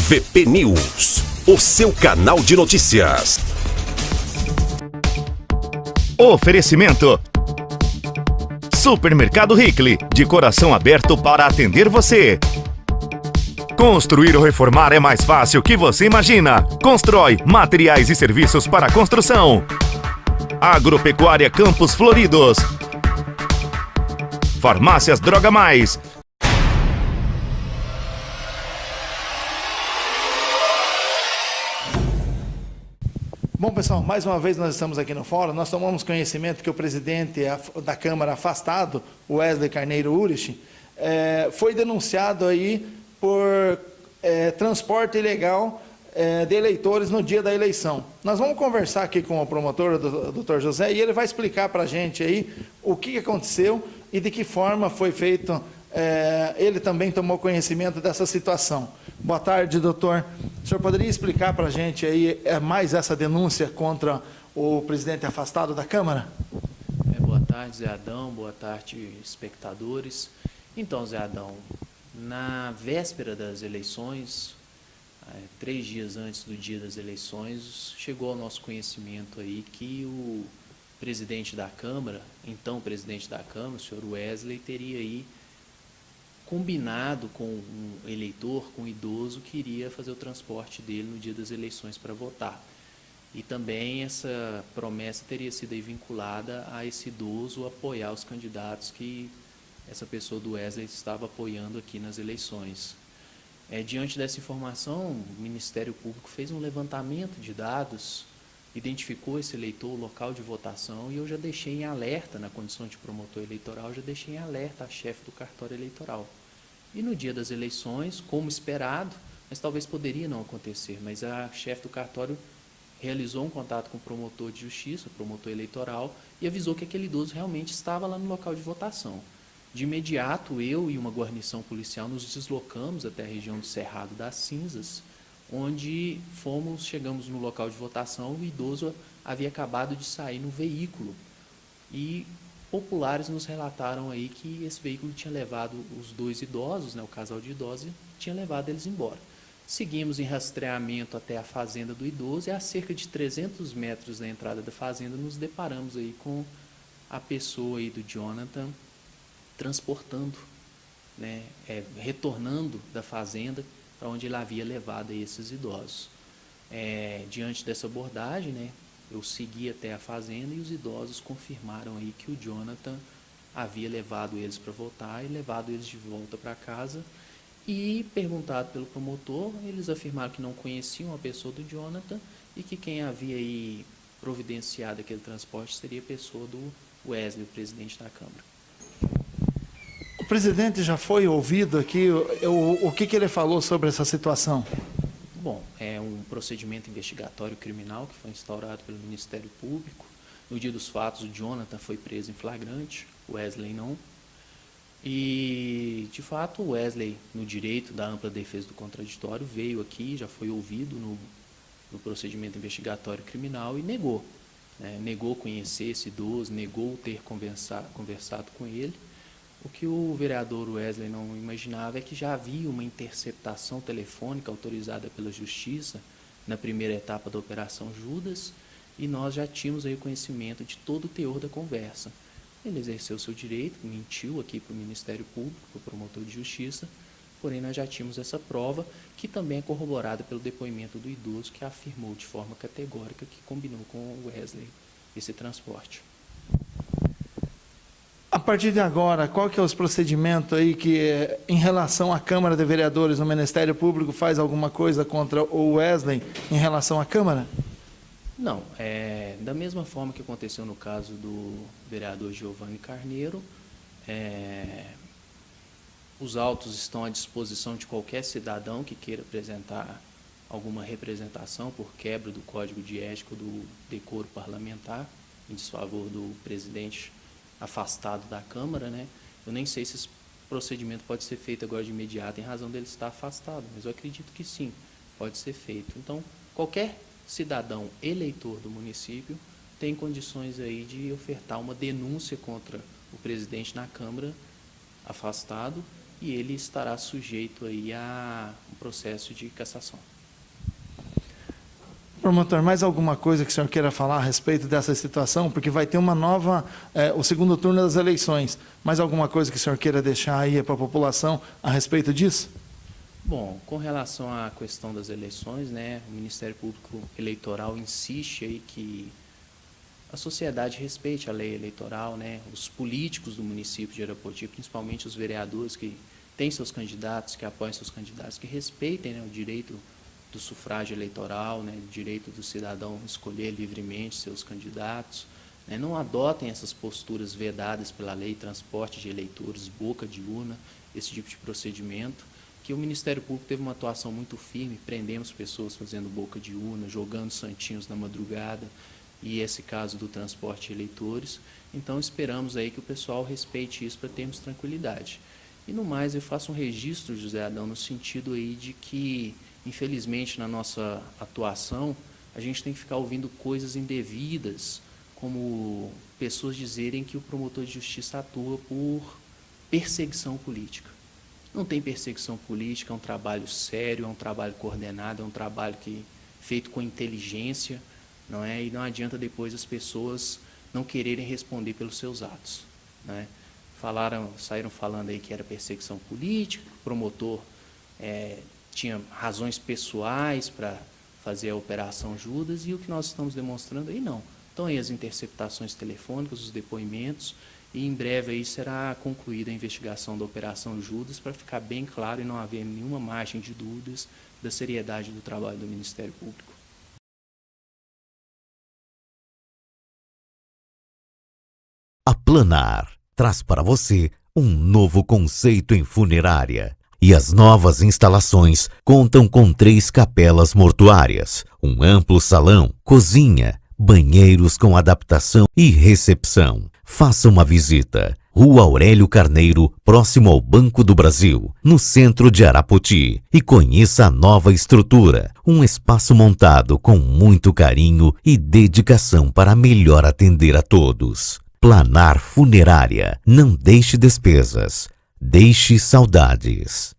VP News, o seu canal de notícias. Oferecimento: Supermercado Hickley, de coração aberto para atender você. Construir ou reformar é mais fácil que você imagina. Constrói materiais e serviços para construção. Agropecuária Campos Floridos. Farmácias Droga Mais. Bom, pessoal, mais uma vez nós estamos aqui no fórum. Nós tomamos conhecimento que o presidente da Câmara afastado, Wesley Carneiro Urich, foi denunciado aí por transporte ilegal de eleitores no dia da eleição. Nós vamos conversar aqui com o promotor, o Dr. José, e ele vai explicar para a gente aí o que aconteceu e de que forma foi feito. Ele também tomou conhecimento dessa situação. Boa tarde, doutor. O senhor poderia explicar para a gente aí mais essa denúncia contra o presidente afastado da Câmara? Boa tarde, Zé Adão. Boa tarde, espectadores. Então, Zé Adão, na véspera das eleições, 3 dias antes do dia das eleições, chegou ao nosso conhecimento aí que o presidente da Câmara, então presidente da Câmara, o senhor Wesley, teria aí combinado com um eleitor, com um idoso, que iria fazer o transporte dele no dia das eleições para votar. E também essa promessa teria sido aí vinculada a esse idoso apoiar os candidatos que essa pessoa do Wesley estava apoiando aqui nas eleições. Diante dessa informação, o Ministério Público fez um levantamento de dados, identificou esse eleitor, o local de votação, e eu já deixei em alerta, na condição de promotor eleitoral, já deixei em alerta a chefe do cartório eleitoral. E no dia das eleições, como esperado, mas talvez poderia não acontecer, mas a chefe do cartório realizou um contato com o promotor de justiça, o promotor eleitoral, e avisou que aquele idoso realmente estava lá no local de votação. De imediato, eu e uma guarnição policial nos deslocamos até a região do Cerrado das Cinzas, onde chegamos no local de votação, o idoso havia acabado de sair no veículo. E populares nos relataram aí que esse veículo tinha levado os 2 idosos, o casal de idosos, tinha levado eles embora. Seguimos em rastreamento até a fazenda do idoso, e a cerca de 300 metros da entrada da fazenda nos deparamos aí com a pessoa aí do Jonathan transportando, retornando da fazenda para onde ele havia levado aí esses idosos. Diante dessa abordagem, eu segui até a fazenda e os idosos confirmaram aí que o Jonathan havia levado eles para votar e levado eles de volta para casa. E, perguntado pelo promotor, eles afirmaram que não conheciam a pessoa do Jonathan e que quem havia aí providenciado aquele transporte seria a pessoa do Wesley, o presidente da Câmara. O presidente já foi ouvido aqui, o que ele falou sobre essa situação? Bom, é um procedimento investigatório criminal que foi instaurado pelo Ministério Público. No dia dos fatos, o Jonathan foi preso em flagrante, o Wesley não. E, de fato, o Wesley, no direito da ampla defesa do contraditório, veio aqui, já foi ouvido no procedimento investigatório criminal e negou. Negou conhecer esse idoso, negou ter conversado com ele. O que o vereador Wesley não imaginava é que já havia uma interceptação telefônica autorizada pela Justiça na primeira etapa da Operação Judas, e nós já tínhamos aí conhecimento de todo o teor da conversa. Ele exerceu seu direito, mentiu aqui para o Ministério Público, para o promotor de Justiça, porém nós já tínhamos essa prova, que também é corroborada pelo depoimento do idoso, que afirmou de forma categórica que combinou com o Wesley esse transporte. A partir de agora, qual que é os procedimentos aí que, em relação à Câmara de Vereadores, o Ministério Público faz alguma coisa contra o Wesley em relação à Câmara? Não, da mesma forma que aconteceu no caso do vereador Giovanni Carneiro, os autos estão à disposição de qualquer cidadão que queira apresentar alguma representação por quebra do Código de Ética do decoro parlamentar, em desfavor do presidente afastado da Câmara, Eu nem sei se esse procedimento pode ser feito agora de imediato em razão dele estar afastado, mas eu acredito que sim, pode ser feito. Então, qualquer cidadão eleitor do município tem condições aí de ofertar uma denúncia contra o presidente na Câmara afastado e ele estará sujeito aí a um processo de cassação. Promotor, mais alguma coisa que o senhor queira falar a respeito dessa situação? Porque vai ter uma nova, o segundo turno das eleições. Mais alguma coisa que o senhor queira deixar aí para a população a respeito disso? Bom, com relação à questão das eleições, né, o Ministério Público Eleitoral insiste aí que a sociedade respeite a lei eleitoral, né, os políticos do município de Arapoti, principalmente os vereadores que têm seus candidatos, que apoiam seus candidatos, que respeitem, né, o direito do sufrágio eleitoral, né, o direito do cidadão escolher livremente seus candidatos, né, não adotem essas posturas vedadas pela lei, transporte de eleitores, boca de urna, esse tipo de procedimento, que o Ministério Público teve uma atuação muito firme, prendemos pessoas fazendo boca de urna, jogando santinhos na madrugada, e esse caso do transporte de eleitores. Então, esperamos aí que o pessoal respeite isso para termos tranquilidade. E, no mais, eu faço um registro, José Adão, no sentido aí de que, infelizmente, na nossa atuação, a gente tem que ficar ouvindo coisas indevidas, como pessoas dizerem que o promotor de justiça atua por perseguição política. Não tem perseguição política, é um trabalho sério, é um trabalho coordenado, é um trabalho feito com inteligência, não é? E não adianta depois as pessoas não quererem responder pelos seus atos, né? Saíram falando aí que era perseguição política, que o promotor tinha razões pessoais para fazer a Operação Judas, e o que nós estamos demonstrando aí não. Então aí as interceptações telefônicas, os depoimentos, e em breve aí será concluída a investigação da Operação Judas para ficar bem claro e não haver nenhuma margem de dúvidas da seriedade do trabalho do Ministério Público. A Planar traz para você um novo conceito em funerária. E as novas instalações contam com 3 capelas mortuárias, um amplo salão, cozinha, banheiros com adaptação e recepção. Faça uma visita. Rua Aurélio Carneiro, próximo ao Banco do Brasil, no centro de Arapoti, e conheça a nova estrutura, um espaço montado com muito carinho e dedicação para melhor atender a todos. Planar Funerária. Não deixe despesas, deixe saudades.